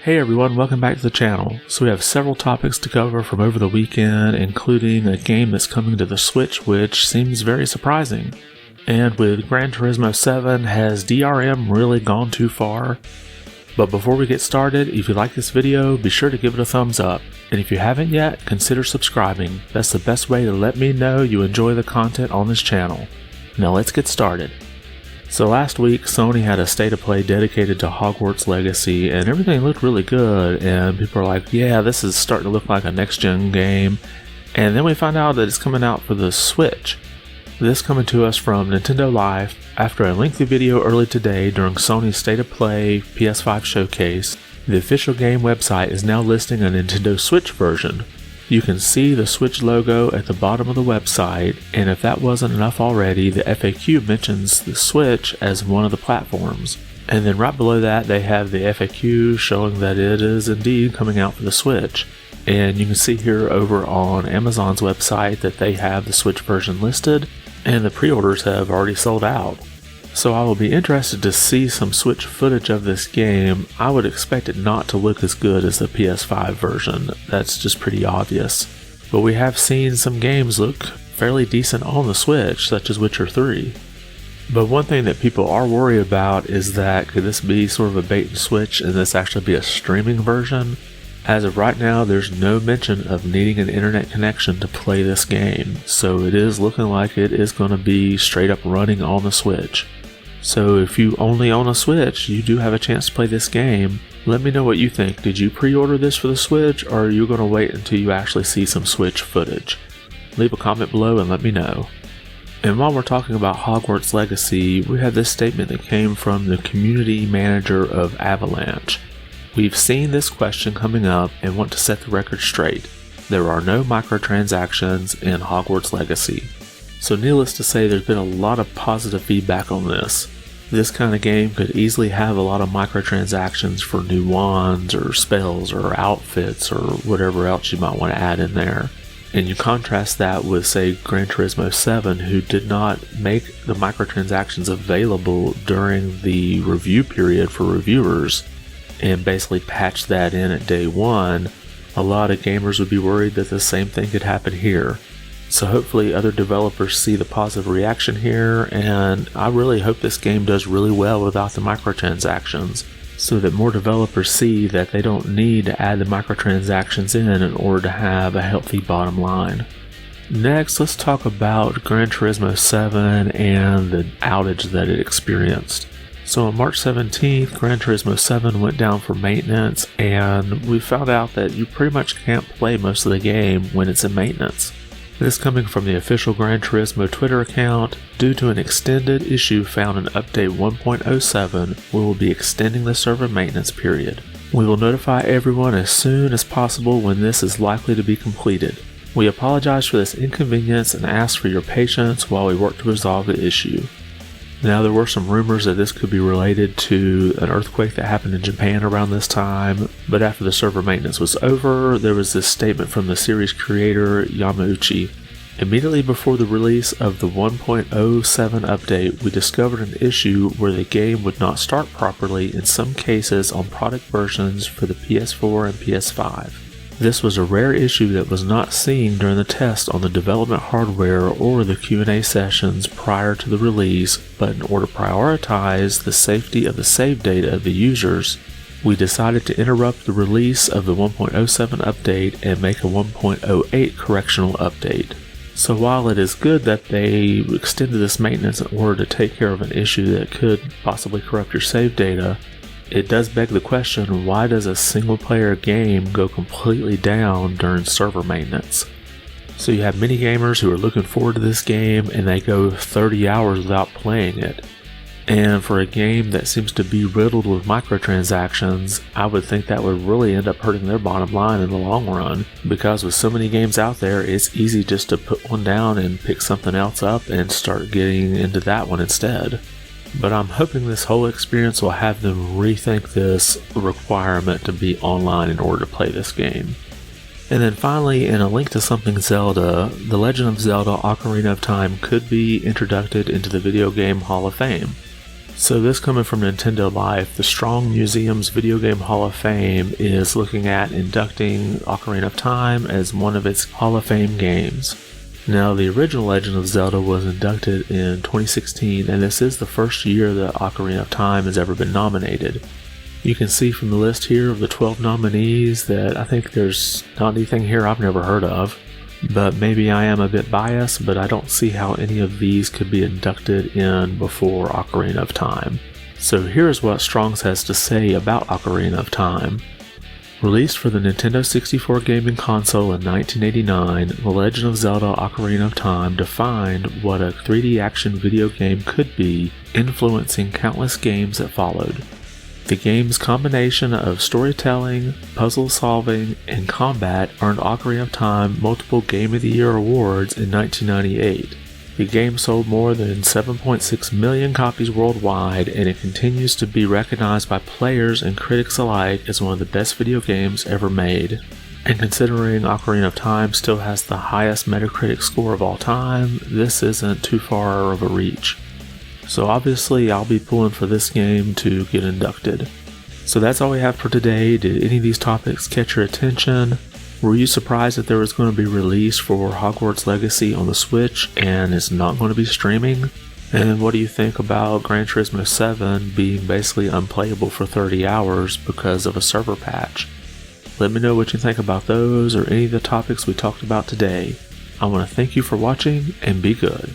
Hey everyone, welcome back to the channel. So we have several topics to cover from over the weekend, including a game that's coming to the Switch which seems very surprising. And with Gran Turismo 7, has DRM really gone too far? But before we get started, if you like this video, be sure to give it a thumbs up. And if you haven't yet, consider subscribing. That's the best way to let me know you enjoy the content on this channel. Now let's get started. So last week, Sony had a state of play dedicated to Hogwarts Legacy, and everything looked really good, and people are like, yeah, this is starting to look like a next-gen game. And then we find out that it's coming out for the Switch. This coming to us from Nintendo Life after a lengthy video early today during Sony's State of Play PS5 showcase. The official game website is now listing a Nintendo Switch version. You can see the Switch logo at the bottom of the website, and if that wasn't enough already, the FAQ mentions the Switch as one of the platforms. And then right below that, they have the FAQ showing that it is indeed coming out for the Switch. And you can see here over on Amazon's website that they have the Switch version listed, and the pre-orders have already sold out. So I will be interested to see some Switch footage of this game. I would expect it not to look as good as the PS5 version, that's just pretty obvious. But we have seen some games look fairly decent on the Switch, such as Witcher 3. But one thing that people are worried about is that could this be sort of a bait and switch and this actually be a streaming version? As of right now, there's no mention of needing an internet connection to play this game, so it is looking like it is going to be straight up running on the Switch. So if you only own a Switch, you do have a chance to play this game. Let me know what you think. Did you pre-order this for the Switch, or are you going to wait until you actually see some Switch footage? Leave a comment below and let me know. And while we're talking about Hogwarts Legacy, we had this statement that came from the community manager of Avalanche. We've seen this question coming up and want to set the record straight. There are no microtransactions in Hogwarts Legacy. So needless to say, there's been a lot of positive feedback on this. This kind of game could easily have a lot of microtransactions for new wands or spells or outfits or whatever else you might want to add in there. And you contrast that with, say, Gran Turismo 7, who did not make the microtransactions available during the review period for reviewers and basically patched that in at day one. A lot of gamers would be worried that the same thing could happen here. So hopefully other developers see the positive reaction here, and I really hope this game does really well without the microtransactions, so that more developers see that they don't need to add the microtransactions in order to have a healthy bottom line. Next, let's talk about Gran Turismo 7 and the outage that it experienced. So on March 17th, Gran Turismo 7 went down for maintenance, and we found out that you pretty much can't play most of the game when it's in maintenance. This coming from the official Gran Turismo Twitter account. Due to an extended issue found in Update 1.07, we will be extending the server maintenance period. We will notify everyone as soon as possible when this is likely to be completed. We apologize for this inconvenience and ask for your patience while we work to resolve the issue. Now, there were some rumors that this could be related to an earthquake that happened in Japan around this time, but after the server maintenance was over, there was this statement from the series creator Yamauchi. Immediately before the release of the 1.07 update, we discovered an issue where the game would not start properly in some cases on product versions for the PS4 and PS5. This was a rare issue that was not seen during the test on the development hardware or the Q&A sessions prior to the release, but in order to prioritize the safety of the save data of the users, we decided to interrupt the release of the 1.07 update and make a 1.08 correctional update. So while it is good that they extended this maintenance in order to take care of an issue that could possibly corrupt your save data, it does beg the question, why does a single-player game go completely down during server maintenance? So you have many gamers who are looking forward to this game and they go 30 hours without playing it. And for a game that seems to be riddled with microtransactions, I would think that would really end up hurting their bottom line in the long run, because with so many games out there, it's easy just to put one down and pick something else up and start getting into that one instead. But I'm hoping this whole experience will have them rethink this requirement to be online in order to play this game. And then finally, in a link to something Zelda, The Legend of Zelda Ocarina of Time could be introduced into the Video Game Hall of Fame. So this coming from Nintendo Life, the Strong Museum's Video Game Hall of Fame is looking at inducting Ocarina of Time as one of its Hall of Fame games. Now, the original Legend of Zelda was inducted in 2016, and this is the first year that Ocarina of Time has ever been nominated. You can see from the list here of the 12 nominees that I think there's not anything here I've never heard of. But maybe I am a bit biased, but I don't see how any of these could be inducted in before Ocarina of Time. So here's what Strong's has to say about Ocarina of Time. Released for the Nintendo 64 gaming console in 1989, The Legend of Zelda Ocarina of Time defined what a 3D action video game could be, influencing countless games that followed. The game's combination of storytelling, puzzle solving, and combat earned Ocarina of Time multiple Game of the Year awards in 1998. The game sold more than 7.6 million copies worldwide, and it continues to be recognized by players and critics alike as one of the best video games ever made. And considering Ocarina of Time still has the highest Metacritic score of all time, this isn't too far of a reach. So obviously I'll be pulling for this game to get inducted. So that's all we have for today. Did any of these topics catch your attention? Were you surprised that there was going to be release for Hogwarts Legacy on the Switch and it's not going to be streaming? And what do you think about Gran Turismo 7 being basically unplayable for 30 hours because of a server patch? Let me know what you think about those or any of the topics we talked about today. I want to thank you for watching and be good.